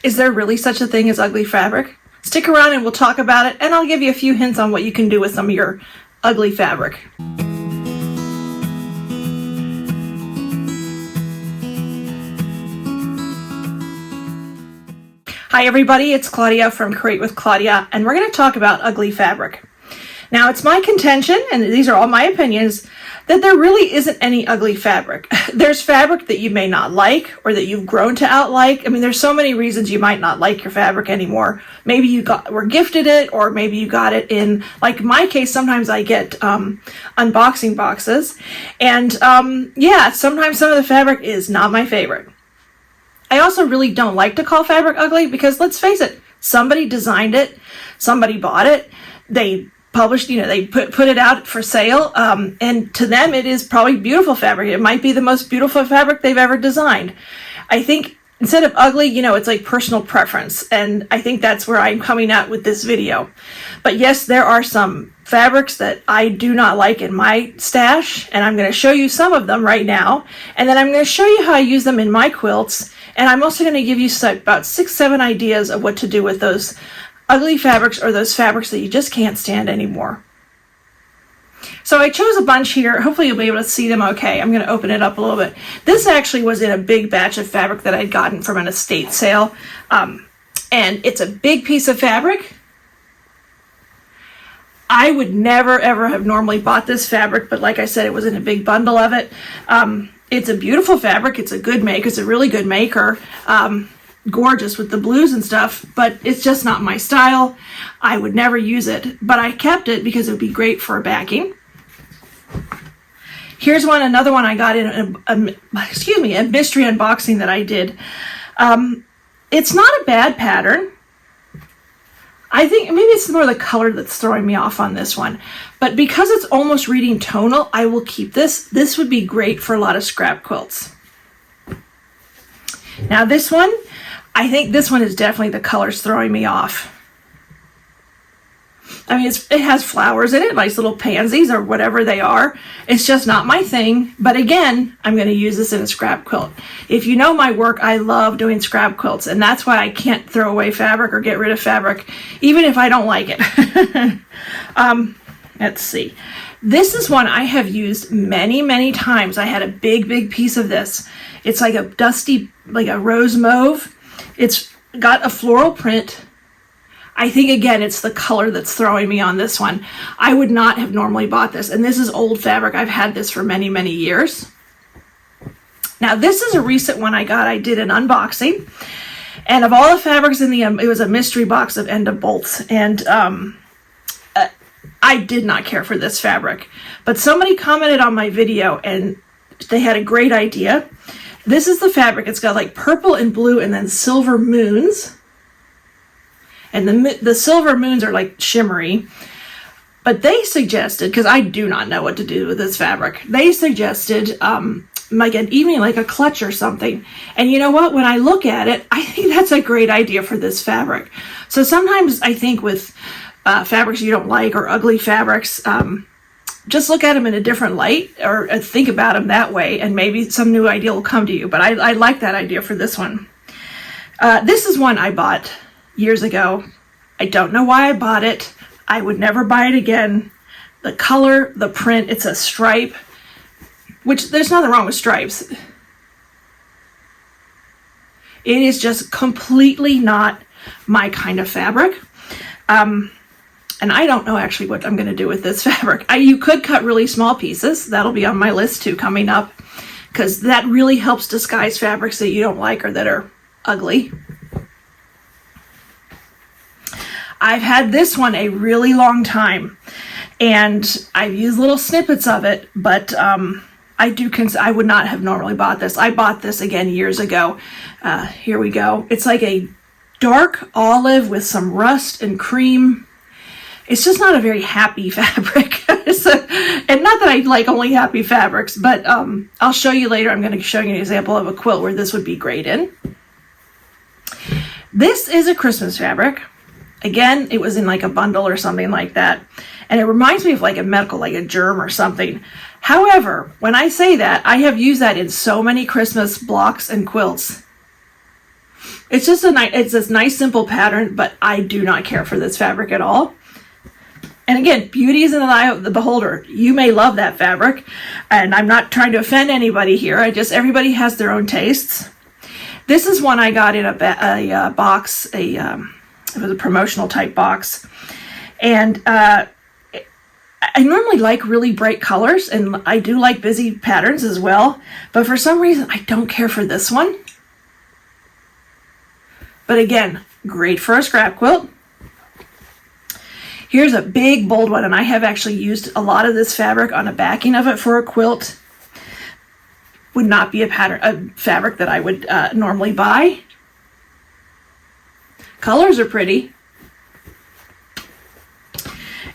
Is there really such a thing as ugly fabric? Stick around and we'll talk about it, and I'll give you a few hints on what you can do with some of your ugly fabric. Hi everybody, it's Claudia from Create with Claudia, and we're going to talk about ugly fabric. Now, it's my contention, and these are all my opinions, that there really isn't any ugly fabric. There's fabric that you may not like or that you've grown to outlike. I mean, there's so many reasons you might not like your fabric anymore. Maybe you were gifted it, or maybe you got it in, like in my case, sometimes I get unboxing boxes. And yeah, sometimes some of the fabric is not my favorite. I also really don't like to call fabric ugly because, let's face it, somebody designed it, somebody bought it, they published, they put it out for sale, and to them it is probably beautiful fabric. It might be the most beautiful fabric they've ever designed. I think instead of ugly, it's like personal preference, and I think that's where I'm coming at with this video. But yes, there are some fabrics that I do not like in my stash, and I'm going to show you some of them right now, and then I'm going to show you how I use them in my quilts, and I'm also going to give you about 6-7 ideas of what to do with those ugly fabrics or those fabrics that you just can't stand anymore. So I chose a bunch here. Hopefully you'll be able to see them okay. I'm going to open it up a little bit. This actually was in a big batch of fabric that I'd gotten from an estate sale. And it's a big piece of fabric. I would never ever have normally bought this fabric, but like I said, it was in a big bundle of it. It's a beautiful fabric. It's a good make. It's a really good maker. Gorgeous with the blues and stuff, but it's just not my style. I would never use it, but I kept it because it would be great for a backing. Here's another one I got in a mystery unboxing that I did. It's not a bad pattern. I think maybe it's more the color that's throwing me off on this one, but because it's almost reading tonal, I will keep this. This would be great for a lot of scrap quilts. Now this one, I think this one is definitely the colors throwing me off. I mean, it has flowers in it, nice little pansies or whatever they are. It's just not my thing. But again, I'm going to use this in a scrap quilt. If you know my work, I love doing scrap quilts, and that's why I can't throw away fabric or get rid of fabric, even if I don't like it. Let's see. This is one I have used many, many times. I had a big piece of this. It's like a dusty, like a rose mauve. It's got a floral print. I think, again, it's the color that's throwing me on this one. I would not have normally bought this, and this is old fabric. I've had this for many, many years. Now, this is a recent one I got. I did an unboxing, and of all the fabrics in it was a mystery box of Enda bolts, and I did not care for this fabric, but somebody commented on my video, and they had a great idea. This is the fabric. It's got like purple and blue and then silver moons. And the silver moons are like shimmery. But they suggested, because I do not know what to do with this fabric, they suggested like an evening, like a clutch or something. And you know what? When I look at it, I think that's a great idea for this fabric. So sometimes I think with fabrics you don't like or ugly fabrics, just look at them in a different light or think about them that way, and maybe some new idea will come to you. But I like that idea for this one. This is one I bought years ago. I don't know why I bought it. I would never buy it again. The color, the print, it's a stripe, which there's nothing wrong with stripes. It is just completely not my kind of fabric. And I don't know actually what I'm going to do with this fabric. You could cut really small pieces. That'll be on my list too coming up, because that really helps disguise fabrics that you don't like or that are ugly. I've had this one a really long time, and I've used little snippets of it, but I would not have normally bought this. I bought this again years ago. Here we go. It's like a dark olive with some rust and cream. It's just not a very happy fabric. And not that I like only happy fabrics, but I'll show you later. I'm going to show you an example of a quilt where this would be great in. This is a Christmas fabric. Again, it was in like a bundle or something like that. And it reminds me of like a medical, like a germ or something. However, when I say that, I have used that in so many Christmas blocks and quilts. It's just it's this nice simple pattern, but I do not care for this fabric at all. And again, beauty is in the eye of the beholder. You may love that fabric, and I'm not trying to offend anybody here. Everybody has their own tastes. This is one I got in a box, it was a promotional type box. And I normally like really bright colors, and I do like busy patterns as well. But for some reason, I don't care for this one. But again, great for a scrap quilt. Here's a big, bold one, and I have actually used a lot of this fabric on the backing of it for a quilt. Would not be a fabric that I would normally buy. Colors are pretty.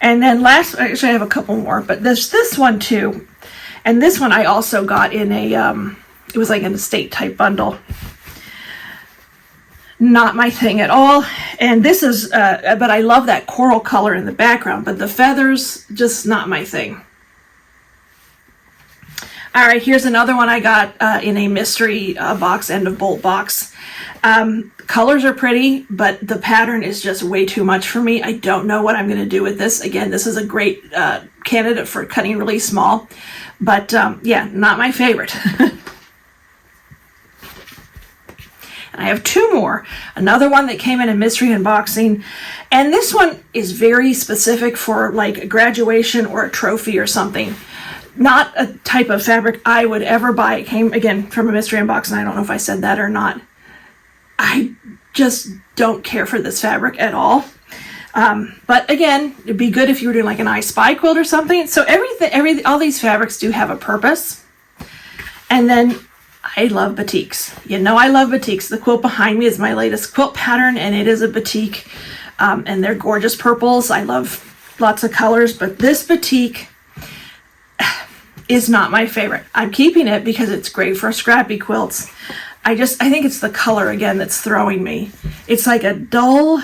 And then actually I have a couple more, but there's this one too. And this one I also got in it was like an estate type bundle. Not my thing at all. And this is, but I love that coral color in the background, but the feathers, just not my thing. All right, here's another one I got in a mystery box, end of bolt box. Colors are pretty, but the pattern is just way too much for me. I don't know what I'm going to do with this. Again, this is a great candidate for cutting really small, but yeah, not my favorite. I have two more. Another one that came in a mystery unboxing, and this one is very specific for like a graduation or a trophy or something. Not a type of fabric I would ever buy. It came again from a mystery unboxing. I don't know if I said that or not. I just don't care for this fabric at all. But again, it'd be good if you were doing like an I Spy quilt or something. So all these fabrics do have a purpose. And then I love batiks. You know I love batiks. The quilt behind me is my latest quilt pattern, and it is a batik. And they're gorgeous purples. I love lots of colors, but this batik is not my favorite. I'm keeping it because it's great for scrappy quilts. I think it's the color again that's throwing me. It's like a dull,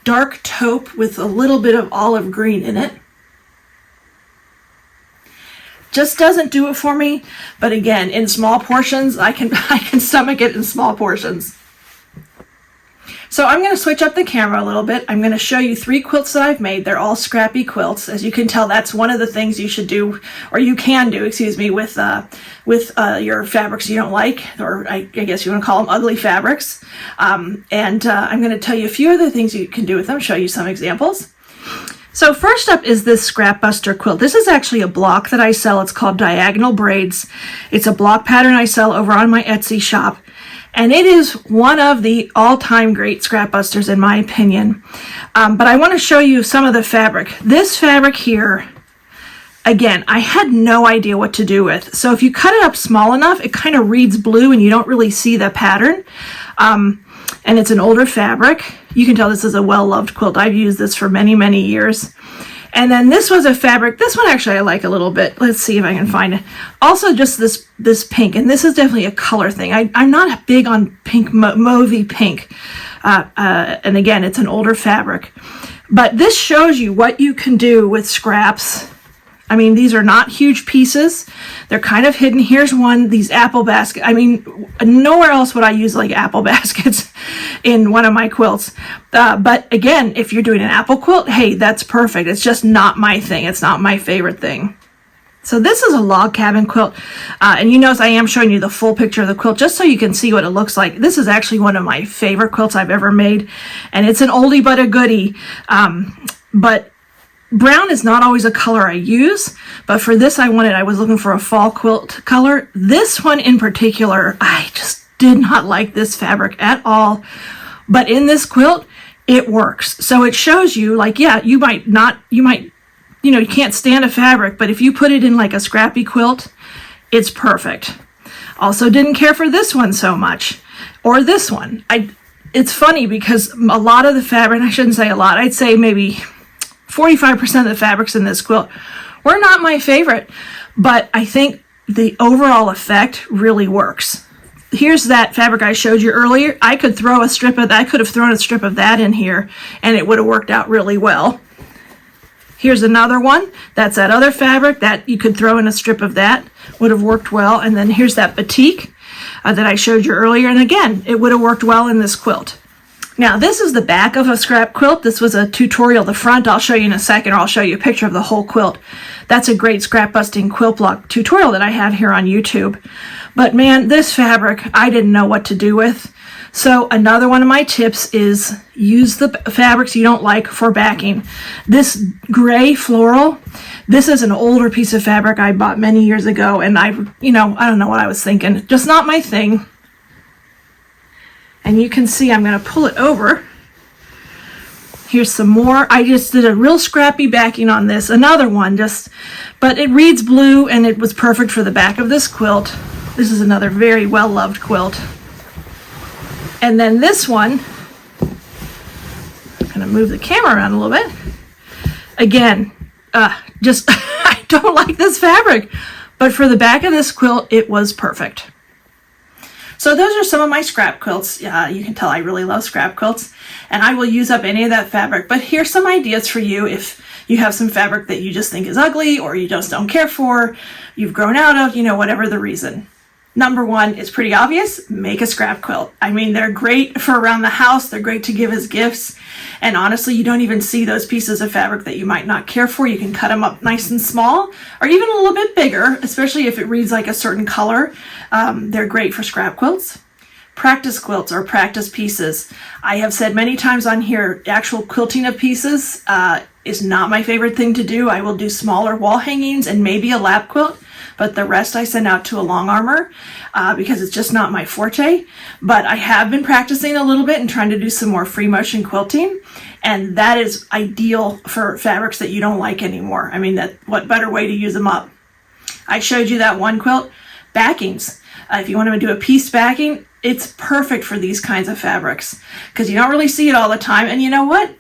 dark taupe with a little bit of olive green in it. Just doesn't do it for me. But again, in small portions, I can stomach it in small portions. So I'm going to switch up the camera a little bit. I'm going to show you 3 quilts that I've made. They're all scrappy quilts. As you can tell, that's one of the things you should do, or you can do, excuse me, with your fabrics you don't like, or I guess you want to call them ugly fabrics. I'm going to tell you a few other things you can do with them, show you some examples. So first up is this Scrap Buster quilt. This is actually a block that I sell. It's called Diagonal Braids. It's a block pattern I sell over on my Etsy shop. And it is one of the all-time great scrap busters in my opinion. But I want to show you some of the fabric. This fabric here, again, I had no idea what to do with. So if you cut it up small enough, it kind of reads blue and you don't really see the pattern. And it's an older fabric. You can tell this is a well-loved quilt. I've used this for many, many years. And then this was a fabric. This one actually I like a little bit. Let's see if I can find it. Also just this pink, and this is definitely a color thing. I'm not big on pink, mauvey pink. And again, it's an older fabric. But this shows you what you can do with scraps. I mean, these are not huge pieces. They're kind of hidden. Here's one, these apple baskets. I mean, nowhere else would I use like apple baskets in one of my quilts. But again, if you're doing an apple quilt, hey, that's perfect. It's just not my thing. It's not my favorite thing. So this is a log cabin quilt. And you notice I am showing you the full picture of the quilt just so you can see what it looks like. This is actually one of my favorite quilts I've ever made. And it's an oldie but a goodie. But brown is not always a color I use, but for this I was looking for a fall quilt color. This one in particular, I just did not like this fabric at all, but in this quilt, it works. So it shows you like, yeah, you can't stand a fabric, but if you put it in like a scrappy quilt, it's perfect. Also didn't care for this one so much, or this one. It's funny because a lot of the fabric, I shouldn't say a lot, I'd say maybe 45% of the fabrics in this quilt were not my favorite, but I think the overall effect really works. Here's that fabric I showed you earlier. I could have thrown a strip of that in here and it would have worked out really well. Here's another one. That's that other fabric that you could throw in a strip of that. Would have worked well. And then here's that batik that I showed you earlier. And again, it would have worked well in this quilt. Now, this is the back of a scrap quilt. This was a tutorial. The front I'll show you in a second, or I'll show you a picture of the whole quilt. That's a great scrap busting quilt block tutorial that I have here on YouTube. But man, this fabric, I didn't know what to do with. So another one of my tips is use the fabrics you don't like for backing. This gray floral, this is an older piece of fabric I bought many years ago, and I don't know what I was thinking. Just not my thing. And you can see I'm going to pull it over. Here's some more. I just did a real scrappy backing on this. Another one, but it reads blue, and it was perfect for the back of this quilt. This is another very well-loved quilt. And then this one, I'm going to move the camera around a little bit. Again, I don't like this fabric, but for the back of this quilt, it was perfect. So those are some of my scrap quilts. You can tell I really love scrap quilts, and I will use up any of that fabric. But here's some ideas for you if you have some fabric that you just think is ugly or you just don't care for, you've grown out of, whatever the reason. Number one, it's pretty obvious, make a scrap quilt. I mean, they're great for around the house. They're great to give as gifts. And honestly, you don't even see those pieces of fabric that you might not care for. You can cut them up nice and small, or even a little bit bigger, especially if it reads like a certain color. They're great for scrap quilts. Practice quilts or practice pieces. I have said many times on here, actual quilting of pieces is not my favorite thing to do. I will do smaller wall hangings and maybe a lap quilt, but the rest I send out to a long armor because it's just not my forte. But I have been practicing a little bit and trying to do some more free motion quilting, and that is ideal for fabrics that you don't like anymore. I mean, what better way to use them up? I showed you that one quilt. Backings. If you want to do a piece backing, it's perfect for these kinds of fabrics because you don't really see it all the time. And you know what?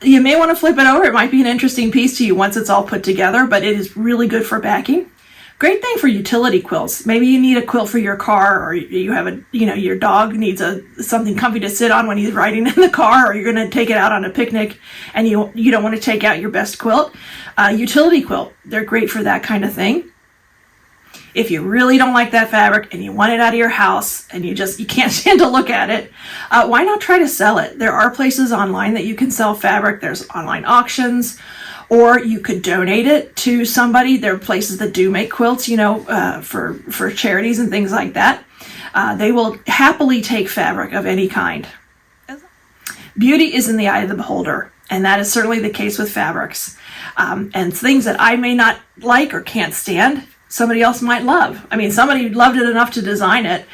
You may want to flip it over. It might be an interesting piece to you once it's all put together, but it is really good for backing. Great thing for utility quilts. Maybe you need a quilt for your car, or you have your dog needs something comfy to sit on when he's riding in the car, or you're going to take it out on a picnic and you don't want to take out your best quilt. Utility quilt, they're great for that kind of thing. If you really don't like that fabric and you want it out of your house and you can't stand to look at it, why not try to sell it? There are places online that you can sell fabric. There's online auctions, or you could donate it to somebody. There are places that do make quilts, for charities and things like that. They will happily take fabric of any kind. Beauty is in the eye of the beholder, and that is certainly the case with fabrics. And things that I may not like or can't stand, somebody else might love. I mean, somebody loved it enough to design it.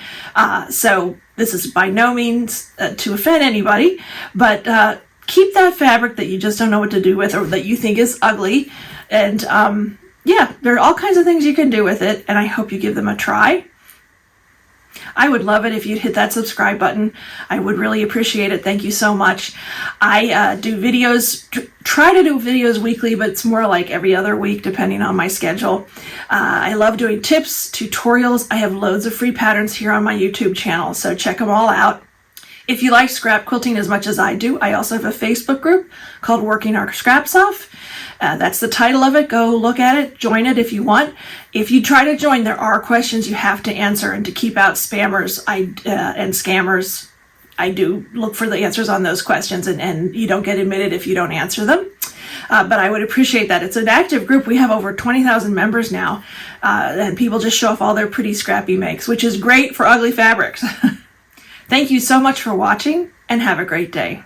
So this is by no means to offend anybody, but keep that fabric that you just don't know what to do with or that you think is ugly. And there are all kinds of things you can do with it, and I hope you give them a try. I would love it if you'd hit that subscribe button. I would really appreciate it. Thank you so much. I do videos, try to do videos weekly, but it's more like every other week depending on my schedule. I love doing tips, tutorials. I have loads of free patterns here on my YouTube channel, so check them all out. If you like scrap quilting as much as I do, I also have a Facebook group called Working Our Scraps Off. That's the title of it. Go look at it. Join it if you want. If you try to join, there are questions you have to answer, and to keep out spammers and scammers, I do look for the answers on those questions, and you don't get admitted if you don't answer them. But I would appreciate that. It's an active group. We have over 20,000 members now, and people just show off all their pretty scrappy makes, which is great for ugly fabrics. Thank you so much for watching, and have a great day.